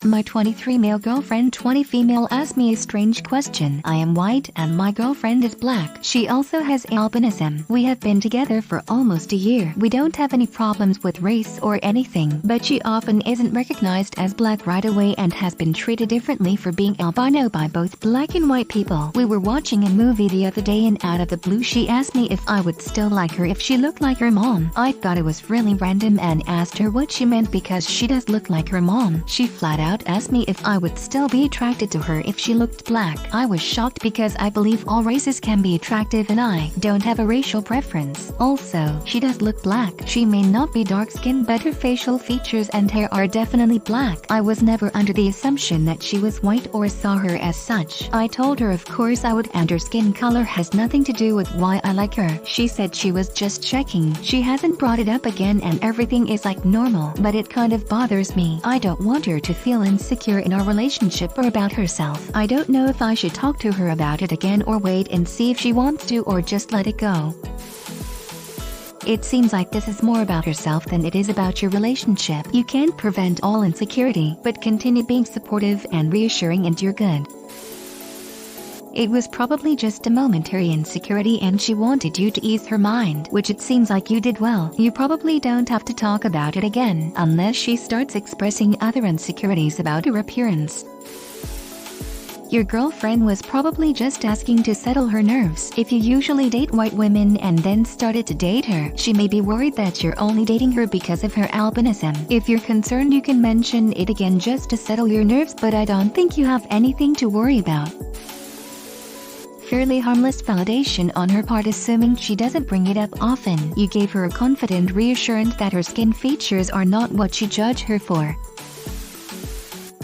My 23 male girlfriend 20 female asked me a strange question. I am white and my girlfriend is black. She also has albinism. We have been together for almost a year. We don't have any problems with race or anything, but she often isn't recognized as black right away and has been treated differently for being albino by both black and white people. We were watching a movie the other day and out of the blue she asked me if I would still like her if she looked like her mom. I thought it was really random and asked her what she meant because she does look like her mom. She flat out asked me if I would still be attracted to her if she looked black. I was shocked because I believe all races can be attractive and I don't have a racial preference. Also, she does look black. She may not be dark-skinned but her facial features and hair are definitely black. I was never under the assumption that she was white or saw her as such. I told her of course I would, and her skin color has nothing to do with why I like her. She said she was just checking. She hasn't brought it up again and everything is like normal, but it kind of bothers me. I don't want her to feel insecure in our relationship or about herself. I don't know if I should talk to her about it again or wait and see if she wants to or just let it go. It seems like this is more about herself than it is about your relationship. You can't prevent all insecurity, but continue being supportive and reassuring and you're good. It was probably just a momentary insecurity and she wanted you to ease her mind, which it seems like you did well. You probably don't have to talk about it again, unless she starts expressing other insecurities about her appearance. Your girlfriend was probably just asking to settle her nerves. If you usually date white women and then started to date her, she may be worried that you're only dating her because of her albinism. If you're concerned you can mention it again just to settle your nerves, but I don't think you have anything to worry about. Fairly harmless validation on her part, assuming she doesn't bring it up often. You gave her a confident reassurance that her skin features are not what you judge her for.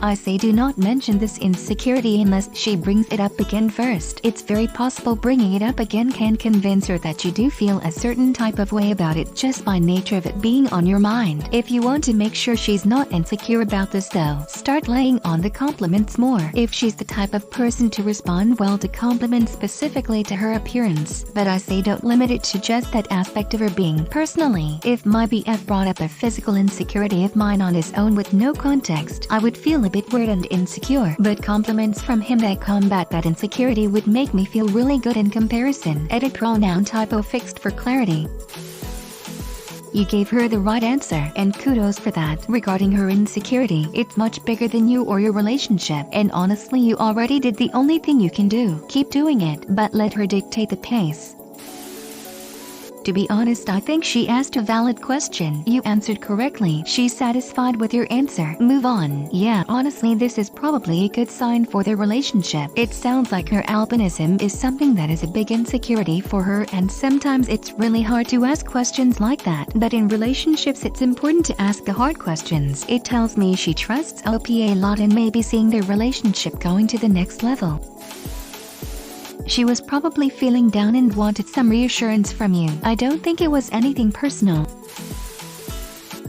I say do not mention this insecurity unless she brings it up again first. It's very possible bringing it up again can convince her that you do feel a certain type of way about it just by nature of it being on your mind. If you want to make sure she's not insecure about this though, start laying on the compliments more. If she's the type of person to respond well to compliments specifically to her appearance, but I say don't limit it to just that aspect of her being. Personally, if my BF brought up a physical insecurity of mine on his own with no context, I would feel a bit weird and insecure, but compliments from him that combat that insecurity would make me feel really good in comparison. Edit pronoun typo fixed for clarity. You gave her the right answer, and kudos for that. Regarding her insecurity, it's much bigger than you or your relationship, and honestly you already did the only thing you can do. Keep doing it, but let her dictate the pace. To be honest, I think she asked a valid question. You answered correctly. She's satisfied with your answer. Move on. Yeah, honestly, this is probably a good sign for their relationship. It sounds like her albinism is something that is a big insecurity for her, and sometimes it's really hard to ask questions like that. But in relationships, it's important to ask the hard questions. It tells me she trusts OPA a lot and may be seeing their relationship going to the next level. She was probably feeling down and wanted some reassurance from you. I don't think it was anything personal.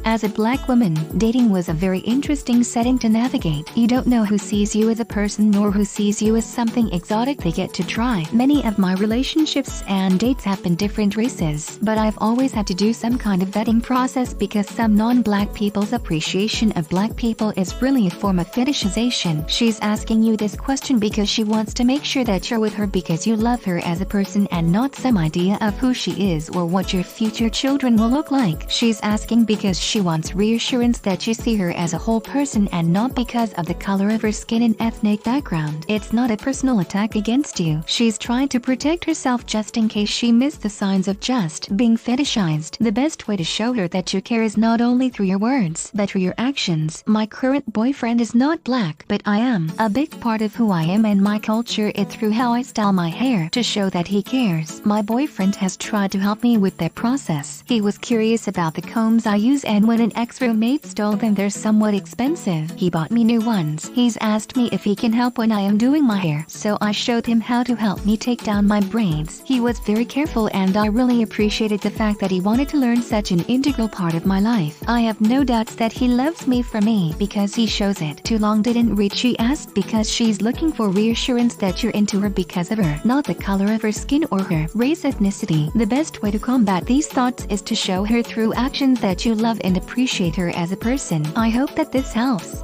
As a black woman, dating was a very interesting setting to navigate. You don't know who sees you as a person nor who sees you as something exotic they get to try. Many of my relationships and dates have been different races, but I've always had to do some kind of vetting process because some non-black people's appreciation of black people is really a form of fetishization. She's asking you this question because she wants to make sure that you're with her because you love her as a person and not some idea of who she is or what your future children will look like. She's asking because she wants reassurance that you see her as a whole person and not because of the color of her skin and ethnic background. It's not a personal attack against you. She's trying to protect herself just in case she missed the signs of just being fetishized. The best way to show her that you care is not only through your words, but through your actions. My current boyfriend is not black, but I am. A big part of who I am and my culture is through how I style my hair to show that he cares. My boyfriend has tried to help me with that process. He was curious about the combs I use, and when an ex-roommate stole them, they're somewhat expensive. He bought me new ones. He's asked me if he can help when I am doing my hair, so I showed him how to help me take down my braids. He was very careful and I really appreciated the fact that he wanted to learn such an integral part of my life. I have no doubts that he loves me for me because he shows it. Too long didn't reach, she asked, because she's looking for reassurance that you're into her because of her, not the color of her skin or her race, ethnicity. The best way to combat these thoughts is to show her through actions that you love and appreciate her as a person. I hope that this helps.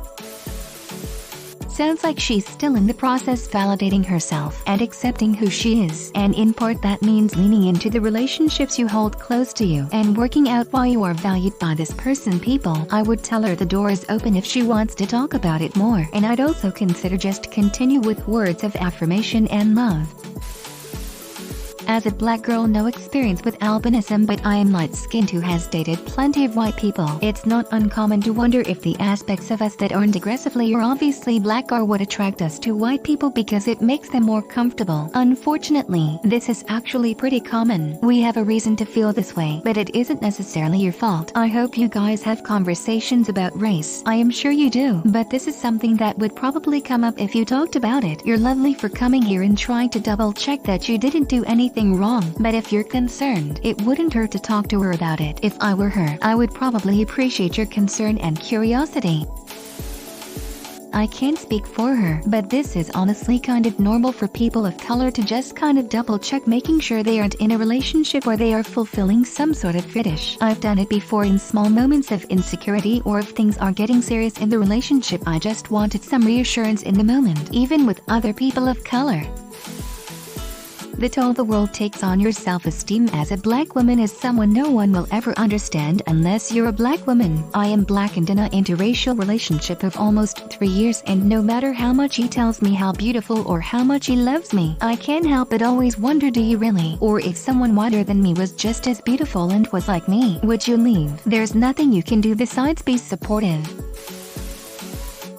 Sounds like she's still in the process validating herself and accepting who she is, and in part that means leaning into the relationships you hold close to you and working out why you are valued by this person. People, I would tell her the door is open if she wants to talk about it more, and I'd also consider just continue with words of affirmation and love. As a black girl, no experience with albinism, but I am light-skinned who has dated plenty of white people. It's not uncommon to wonder if the aspects of us that aren't aggressively or obviously black are what attract us to white people because it makes them more comfortable. Unfortunately, this is actually pretty common. We have a reason to feel this way, but it isn't necessarily your fault. I hope you guys have conversations about race. I am sure you do, but this is something that would probably come up if you talked about it. You're lovely for coming here and trying to double-check that you didn't do anything wrong, but if you're concerned, it wouldn't hurt to talk to her about it. If I were her, I would probably appreciate your concern and curiosity. I can't speak for her, but this is honestly kind of normal for people of color to just kind of double check, making sure they aren't in a relationship or they are fulfilling some sort of fetish. I've done it before in small moments of insecurity, or if things are getting serious in the relationship. I just wanted some reassurance in the moment, even with other people of color. The toll the world takes on your self-esteem as a black woman is someone no one will ever understand unless you're a black woman. I am black and in an interracial relationship of almost 3 years, and no matter how much he tells me how beautiful or how much he loves me, I can't help but always wonder, do you really? Or if someone whiter than me was just as beautiful and was like me, would you leave? There's nothing you can do besides be supportive.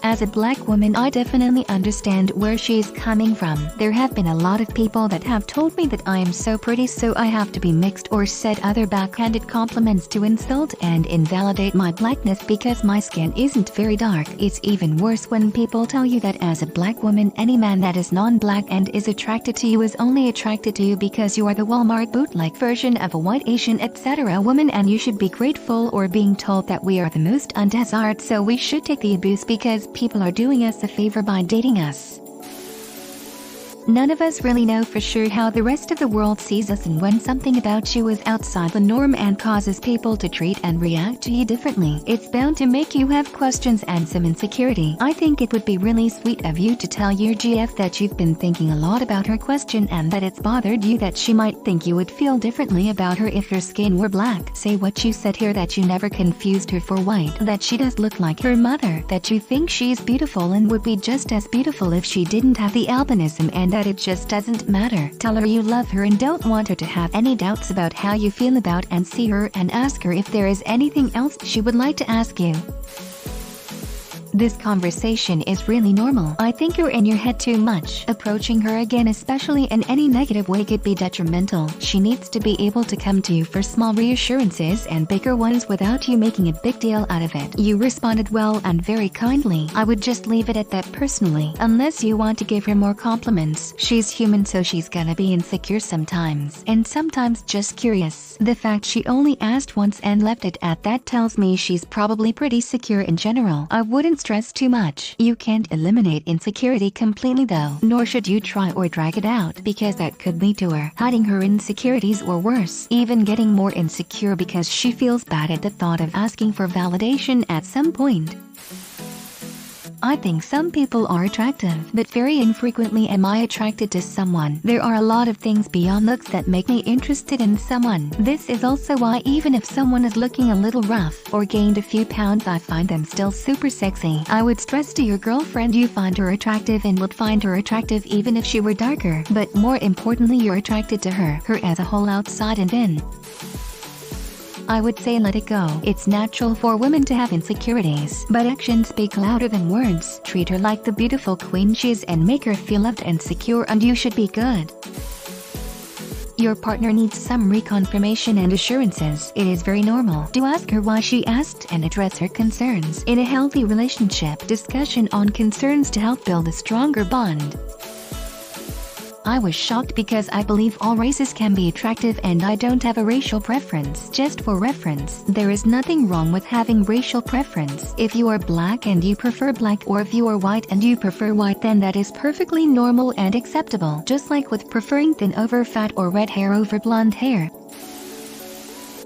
As a black woman, I definitely understand where she's coming from. There have been a lot of people that have told me that I am so pretty, so I have to be mixed, or said other backhanded compliments to insult and invalidate my blackness because my skin isn't very dark. It's even worse when people tell you that as a black woman, any man that is non-black and is attracted to you is only attracted to you because you are the Walmart bootleg version of a white, Asian, etc. woman, and you should be grateful, or being told that we are the most undesired, so we should take the abuse because people are doing us a favor by dating us. None of us really know for sure how the rest of the world sees us, and when something about you is outside the norm and causes people to treat and react to you differently, it's bound to make you have questions and some insecurity. I think it would be really sweet of you to tell your GF that you've been thinking a lot about her question and that it's bothered you, that she might think you would feel differently about her if her skin were black. Say what you said here, that you never confused her for white, that she does look like her mother, that you think she's beautiful and would be just as beautiful if she didn't have the albinism, and that it just doesn't matter. Tell her you love her and don't want her to have any doubts about how you feel about, and see her and ask her if there is anything else she would like to ask you. This conversation is really normal. I think you're in your head too much. Approaching her again, especially in any negative way, could be detrimental. She needs to be able to come to you for small reassurances and bigger ones without you making a big deal out of it. You responded well and very kindly. I would just leave it at that personally, unless you want to give her more compliments. She's human, so she's gonna be insecure sometimes, and sometimes just curious. The fact she only asked once and left it at that tells me she's probably pretty secure in general. I wouldn't stress too much. You can't eliminate insecurity completely though, nor should you try or drag it out, because that could lead to her hiding her insecurities, or worse, even getting more insecure because she feels bad at the thought of asking for validation at some point. I think some people are attractive, but very infrequently am I attracted to someone. There are a lot of things beyond looks that make me interested in someone. This is also why even if someone is looking a little rough or gained a few pounds, I find them still super sexy. I would stress to your girlfriend you find her attractive and would find her attractive even if she were darker, but more importantly, you're attracted to her as a whole, outside and in. I would say let it go. It's natural for women to have insecurities, but actions speak louder than words. Treat her like the beautiful queen she is and make her feel loved and secure, and you should be good. Your partner needs some reconfirmation and assurances. It is very normal to ask her why she asked and address her concerns. In a healthy relationship, discussion on concerns to help build a stronger bond. I was shocked because I believe all races can be attractive and I don't have a racial preference. Just for reference, there is nothing wrong with having racial preference. If you are black and you prefer black, or if you are white and you prefer white, then that is perfectly normal and acceptable. Just like with preferring thin over fat or red hair over blonde hair.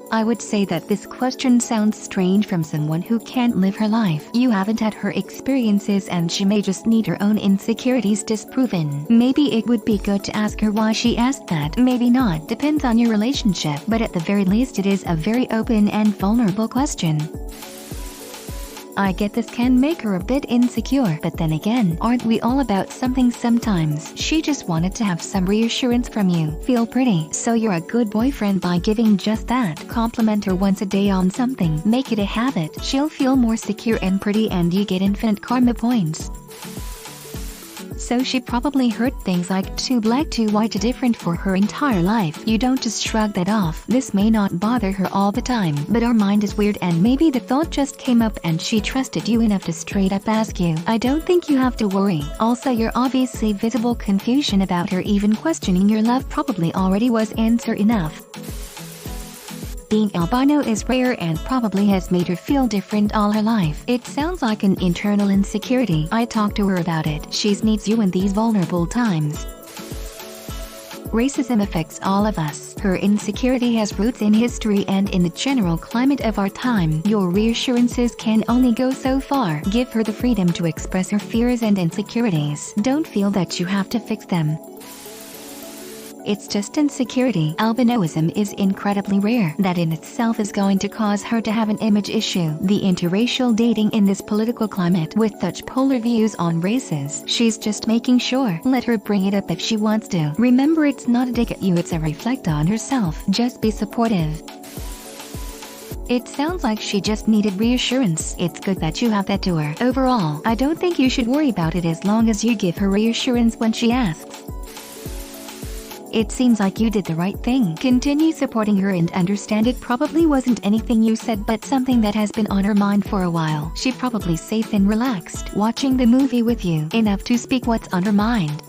I would say that this question sounds strange from someone who can't live her life. You haven't had her experiences and she may just need her own insecurities disproven. Maybe it would be good to ask her why she asked that. Maybe not, depends on your relationship, but at the very least it is a very open and vulnerable question. I get this can make her a bit insecure, but then again, aren't we all about something sometimes? She just wanted to have some reassurance from you. Feel pretty, so you're a good boyfriend by giving just that. Compliment her once a day on something. Make it a habit. She'll feel more secure and pretty and you get infinite karma points. So she probably heard things like too black, too white, too different for her entire life. You don't just shrug that off. This may not bother her all the time, but our mind is weird and maybe the thought just came up and she trusted you enough to straight up ask you. I don't think you have to worry. Also, your obviously visible confusion about her even questioning your love probably already was answer enough. Being albino is rare and probably has made her feel different all her life. It sounds like an internal insecurity. I talked to her about it. She needs you in these vulnerable times. Racism affects all of us. Her insecurity has roots in history and in the general climate of our time. Your reassurances can only go so far. Give her the freedom to express her fears and insecurities. Don't feel that you have to fix them. It's just insecurity. Albinism is incredibly rare. That in itself is going to cause her to have an image issue. The interracial dating in this political climate with such polar views on races. She's just making sure. Let her bring it up if she wants to. Remember, it's not a dig at you, it's a reflect on herself. Just be supportive. It sounds like she just needed reassurance. It's good that you have that to her. Overall, I don't think you should worry about it as long as you give her reassurance when she asks. It seems like you did the right thing. Continue supporting her and understand it probably wasn't anything you said but something that has been on her mind for a while. She's probably safe and relaxed, watching the movie with you, enough to speak what's on her mind.